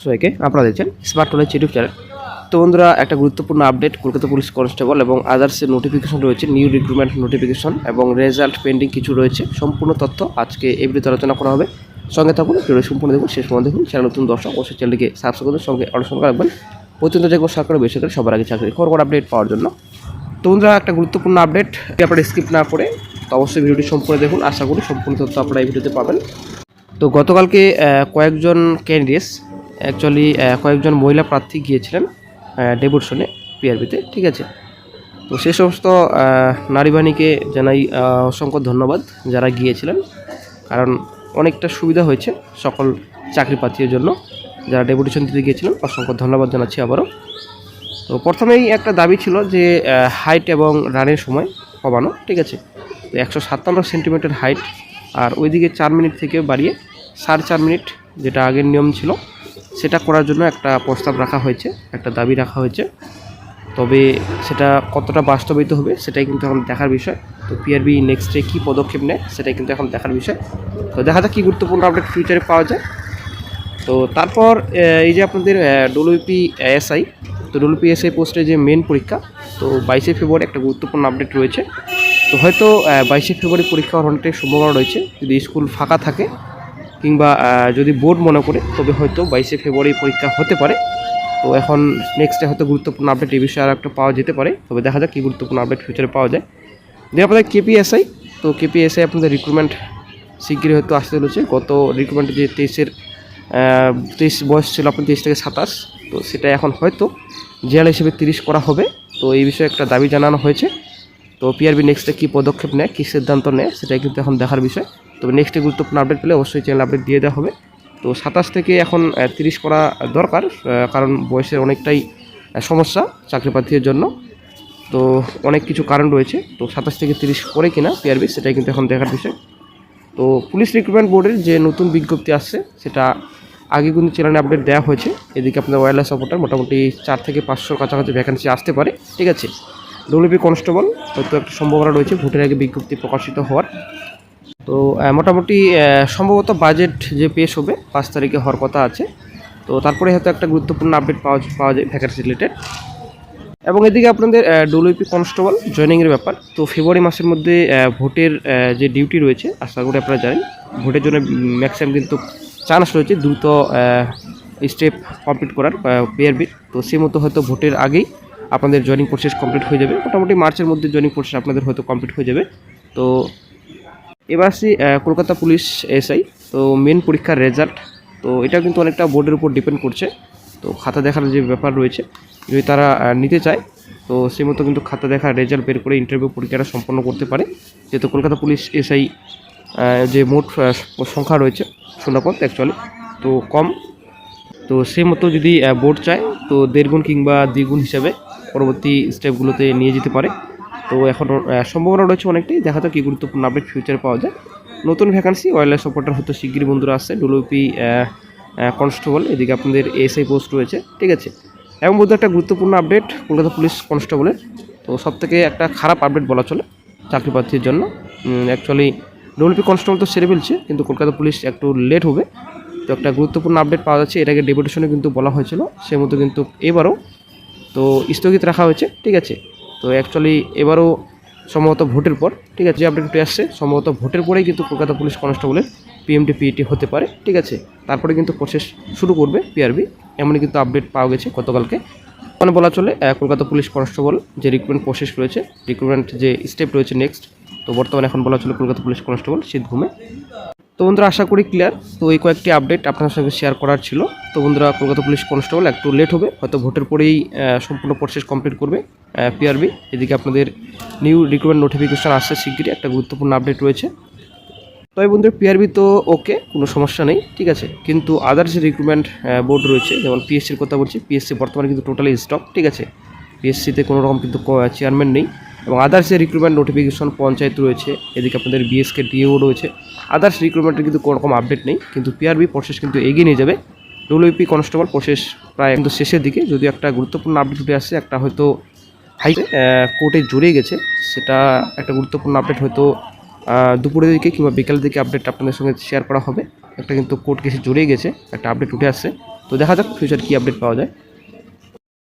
সবাইকে আপনারা দেখছেন স্মার্ট নলেজ ইউটিউব চ্যানেল। তো বন্ধুরা, একটা গুরুত্বপূর্ণ আপডেট, কলকাতা পুলিশ কনস্টেবল এবং আদার্সের নোটিফিকেশন রয়েছে, নিউ রিক্রুটমেন্ট নোটিফিকেশন এবং রেজাল্ট পেন্ডিং কিছু রয়েছে। সম্পূর্ণ তথ্য আজকে এই ভিডিওতে আলোচনা করা হবে। সঙ্গে থাকুন, ভিডিও সম্পূর্ণ দেখুন, শেষ পর্যন্ত দেখুন। চ্যানেল নতুন দর্শক অবশ্যই চ্যানেলটিকে সাবস্ক্রাইব করুন, সঙ্গে আলোচনা রাখবেন প্রতিনিয়ত যে কোনো সরকারি বেসরকারি সবার আগে চাকরি খবর আপডেট পাওয়ার জন্য। তো বন্ধুরা, একটা গুরুত্বপূর্ণ আপডেট, আপনারা স্কিপ না করে তো অবশ্যই ভিডিওটি সম্পূর্ণ দেখুন। আশা করি সম্পূর্ণ তথ্য আপনারা এই ভিডিওতে পাবেন। তো গতকালকে কয়েকজন ক্যান্ডিডেটস অ্যাকচুয়ালি কয়েকজন মহিলা প্রার্থী গিয়েছিলেন ডেপুটেশনে পিআরবিতে, ঠিক আছে। তো সে সমস্ত নারী বাহিনীকে জানাই অসংখ্য ধন্যবাদ যারা গিয়েছিলেন, কারণ অনেকটা সুবিধা হয়েছে সকল চাকরি প্রার্থীর জন্য। যারা ডেপুটেশন দিতে গিয়েছিলেন অসংখ্য ধন্যবাদ জানাচ্ছি আবারও। তো প্রথমেই একটা দাবি ছিল যে হাইট এবং রানের সময় কমানো, ঠিক আছে। তো 157 সেন্টিমিটার হাইট, আর ওইদিকে 4 মিনিট থেকে বাড়িয়ে 4.5 মিনিট, যেটা আগের নিয়ম ছিল, সেটা করার জন্য একটা প্রস্তাব রাখা হয়েছে, একটা দাবি রাখা হয়েছে। তবে সেটা কতটা বাস্তবায়িত হবে সেটাই কিন্তু এখন দেখার বিষয়। তো পিআরবি নেক্সটে কী পদক্ষেপ নেয় সেটাই কিন্তু এখন দেখার বিষয়। তো দেখা যাক কী গুরুত্বপূর্ণ আপডেট ফিউচারে পাওয়া যায়। তো তারপর এই যে আপনাদের ডব্লিউপি এসআই, তো ডব্লিউপি এসআই পোস্টে যে মেন পরীক্ষা, তো 22শে ফেব্রুয়ারি একটা গুরুত্বপূর্ণ আপডেট রয়েছে। তো হয়তো 22শে ফেব্রুয়ারি পরীক্ষা হওয়ার অনেকটাই সম্ভাবনা রয়েছে, যদি স্কুল ফাঁকা থাকে কিংবা যদি বোর্ড মনে করে, তবে হয়তো 22শে ফেব্রুয়ারি পরীক্ষা হতে পারে। তো এখন নেক্সটে হয়তো গুরুত্বপূর্ণ আপডেট এই বিষয়ে আর একটা পাওয়া যেতে পারে। তবে দেখা যাক কী গুরুত্বপূর্ণ আপডেট ফিউচারে পাওয়া যায়। যে আপনাদের কেপিএসআই, তো কেপিএসআই আপনাদের রিক্রুটমেন্ট শিগগিরই হয়তো আসতে চলেছে। গত রিক্রুটমেন্টে যে 23 বয়স ছিল আপনার 23 থেকে 27, তো সেটা এখন হয়তো জেনারেল হিসেবে 30 করা হবে। তো এই বিষয়ে একটা দাবি জানানো হয়েছে। তো পিআরবি নেক্সটে কী পদক্ষেপ নেয়, কী সিদ্ধান্ত নেয় সেটাই কিন্তু এখন দেখার বিষয়। তবে নেক্সটে গুরুত্বপূর্ণ আপডেট পেলে অবশ্যই চ্যানেল আপডেট দিয়ে দেওয়া হবে। তো 27 থেকে এখন 30 করা দরকার, কারণ বয়সের অনেকটাই সমস্যা চাকরি প্রার্থীদের জন্য। তো অনেক কিছু কারণ রয়েছে। তো 27 থেকে 30 করে কিনা পিআরবি সেটাই কিন্তু এখন দেখার বিষয়। তো পুলিশ রিক্রুটমেন্ট বোর্ডের যে নতুন বিজ্ঞপ্তি আসছে সেটা আগে কিন্তু চ্যানেলে আপডেট দেওয়া হয়েছে। এদিকে আপনাদের ওয়্যারলেস অপারেটর মোটামুটি 4 থেকে 500 কাছাকাছি ভ্যাকেন্সি আসতে পারে, ঠিক আছে। ডব্লিউপি কনস্টেবল হয়তো একটা সম্ভাবনা রয়েছে ভোটের আগে বিজ্ঞপ্তি প্রকাশিত হওয়ার। তো মোটামুটি সম্ভবত বাজেট যে পেশ হবে 5 তারিখে হওয়ার কথা আছে। তো তারপরে হয়তো একটা গুরুত্বপূর্ণ আপডেট পাওয়া যায় ভ্যাকেন্সি রিলেটেড। এবং এদিকে আপনাদের ডব্লিউপি কনস্টেবল জয়েনিংয়ের ব্যাপার। তো ফেব্রুয়ারি মাসের মধ্যে ভোটের যে ডিউটি রয়েছে, আশা করি আপনারা জানেন ভোটের জন্য ম্যাক্সিমাম কিন্তু চান্স রয়েছে দ্রুত স্টেপ কমপ্লিট করার পিআরবির। তো সেই মতো হয়তো ভোটের আগেই আপনাদের জয়েনিং প্রসেস কমপ্লিট হয়ে যাবে। মোটামুটি মার্চের মধ্যে জয়েনিং প্রসেস আপনাদের হয়তো কমপ্লিট হয়ে যাবে। তো এবার আসি কলকাতা পুলিশ এসআই, তো মেন পরীক্ষার রেজাল্ট। তো এটা কিন্তু অনেকটা বোর্ডের উপর ডিপেন্ড করছে। তো খাতা দেখার যে ব্যাপার রয়েছে, যদি তারা নিতে চায় তো সেই মতো কিন্তু খাতা দেখার রেজাল্ট বের করে ইন্টারভিউ পরীক্ষাটা সম্পন্ন করতে পারে। যেহেতু কলকাতা পুলিশ এসআই যে মোট সংখ্যা রয়েছে 0 অ্যাকচুয়ালি, তো কম। তো সেই মতো যদি বোর্ড চায় তো 1.5 গুণ কিংবা 2 গুণ হিসাবে পরবর্তী স্টেপগুলোতে নিয়ে যেতে পারে। তো এখন সম্ভাবনা রয়েছে অনেকটাই। দেখা যাক কী গুরুত্বপূর্ণ আপডেট ফিউচারে পাওয়া যায়। নতুন ভ্যাকান্সি ওয়্যারলেস অপারেটর হয়তো শিগগিরই বন্ধুরা আসছে, ডব্লিউপি কনস্টেবল, এদিকে আপনাদের এসআই পোস্ট রয়েছে, ঠিক আছে। এবং বন্ধু একটা গুরুত্বপূর্ণ আপডেট কলকাতা পুলিশ কনস্টেবলের। তো সবথেকে একটা খারাপ আপডেট বলা চলে চাকরি প্রার্থীর জন্য। অ্যাকচুয়ালি ডব্লিউপি কনস্টেবল তো সেরে ফেলছে, কিন্তু কলকাতা পুলিশ একটু লেট হবে। তো একটা গুরুত্বপূর্ণ আপডেট পাওয়া যাচ্ছে। এর আগে ডেপুটেশনে কিন্তু বলা হয়েছিল, সে মতো কিন্তু এবারও তো স্থগিত রাখা হয়েছে, ঠিক আছে। তো অ্যাকচুয়ালি এবারও সম্ভবত ভোটের পর, ঠিক আছে, যে আপডেট উঠে আসছে সম্ভবত ভোটের পরেই কিন্তু কলকাতা পুলিশ কনস্টেবলের পিএমটি পিইটি হতে পারে, ঠিক আছে। তারপরে কিন্তু প্রসেস শুরু করবে পিআরবি, এমনই কিন্তু আপডেট পাওয়া গেছে গতকালকে। মানে বলা চলে কলকাতা পুলিশ কনস্টেবল যে রিক্রুটমেন্ট প্রসেস রয়েছে, রিক্রুটমেন্ট যে স্টেপ রয়েছে নেক্সট, তো বর্তমানে এখন বলা চলে কলকাতা পুলিশ কনস্টেবল শীতঘুমে। তো বন্ধুরা, আশা করি ক্লিয়ার। তো এই কয়েকটি আপডেট আপনার সঙ্গে শেয়ার করার ছিল। তো বন্ধুরা, কলকাতা পুলিশ কনস্টেবল একটু লেট হবে, হয়তো ভোটের পরেই সম্পূর্ণ প্রসেস কমপ্লিট করবে পিআরবি। এদিকে আপনাদের নিউ রিক্রুটমেন্ট নোটিফিকেশন আসছে শিগগিরই, একটা গুরুত্বপূর্ণ আপডেট রয়েছে। তবে বন্ধুরা, পিআরবি তো ওকে, কোনো সমস্যা নেই, ঠিক আছে। কিন্তু আদার্স যে রিক্রুটমেন্ট বোর্ড রয়েছে, যেমন পিএসসির কথা বলছি, পিএসসি বর্তমানে কিন্তু টোটালি স্টপ, ঠিক আছে। পিএসসিতে কোনো রকম কিন্তু চেয়ারম্যান নেই। এবং আদার্স যে রিক্রুটমেন্ট নোটিফিকেশন পঞ্চায়েত রয়েছে, এদিকে আপনাদের বিএসকে ডিএও রয়েছে, আদার্স রিক্রুটমেন্টের কিন্তু কোনো রকম আপডেট নেই। কিন্তু পিআরবি প্রসেস কিন্তু এগিয়ে নিয়ে যাবে। ডব্লিউপি কনস্টেবল প্রসেস প্রায় কিন্তু শেষের দিকে, যদি একটা গুরুত্বপূর্ণ আপডেট উঠে আসছে, একটা হয়তো হাই কোর্টে জড়িয়ে গেছে, সেটা একটা গুরুত্বপূর্ণ আপডেট হয়তো দুপুরের দিকে কিংবা বিকালের দিকে আপডেট আপনাদের সঙ্গে শেয়ার করা হবে। একটা কিন্তু কোর্ট কেসে জড়িয়ে গেছে, একটা আপডেট উঠে আসছে। তো দেখা যাক ফিউচার কী আপডেট পাওয়া যায়।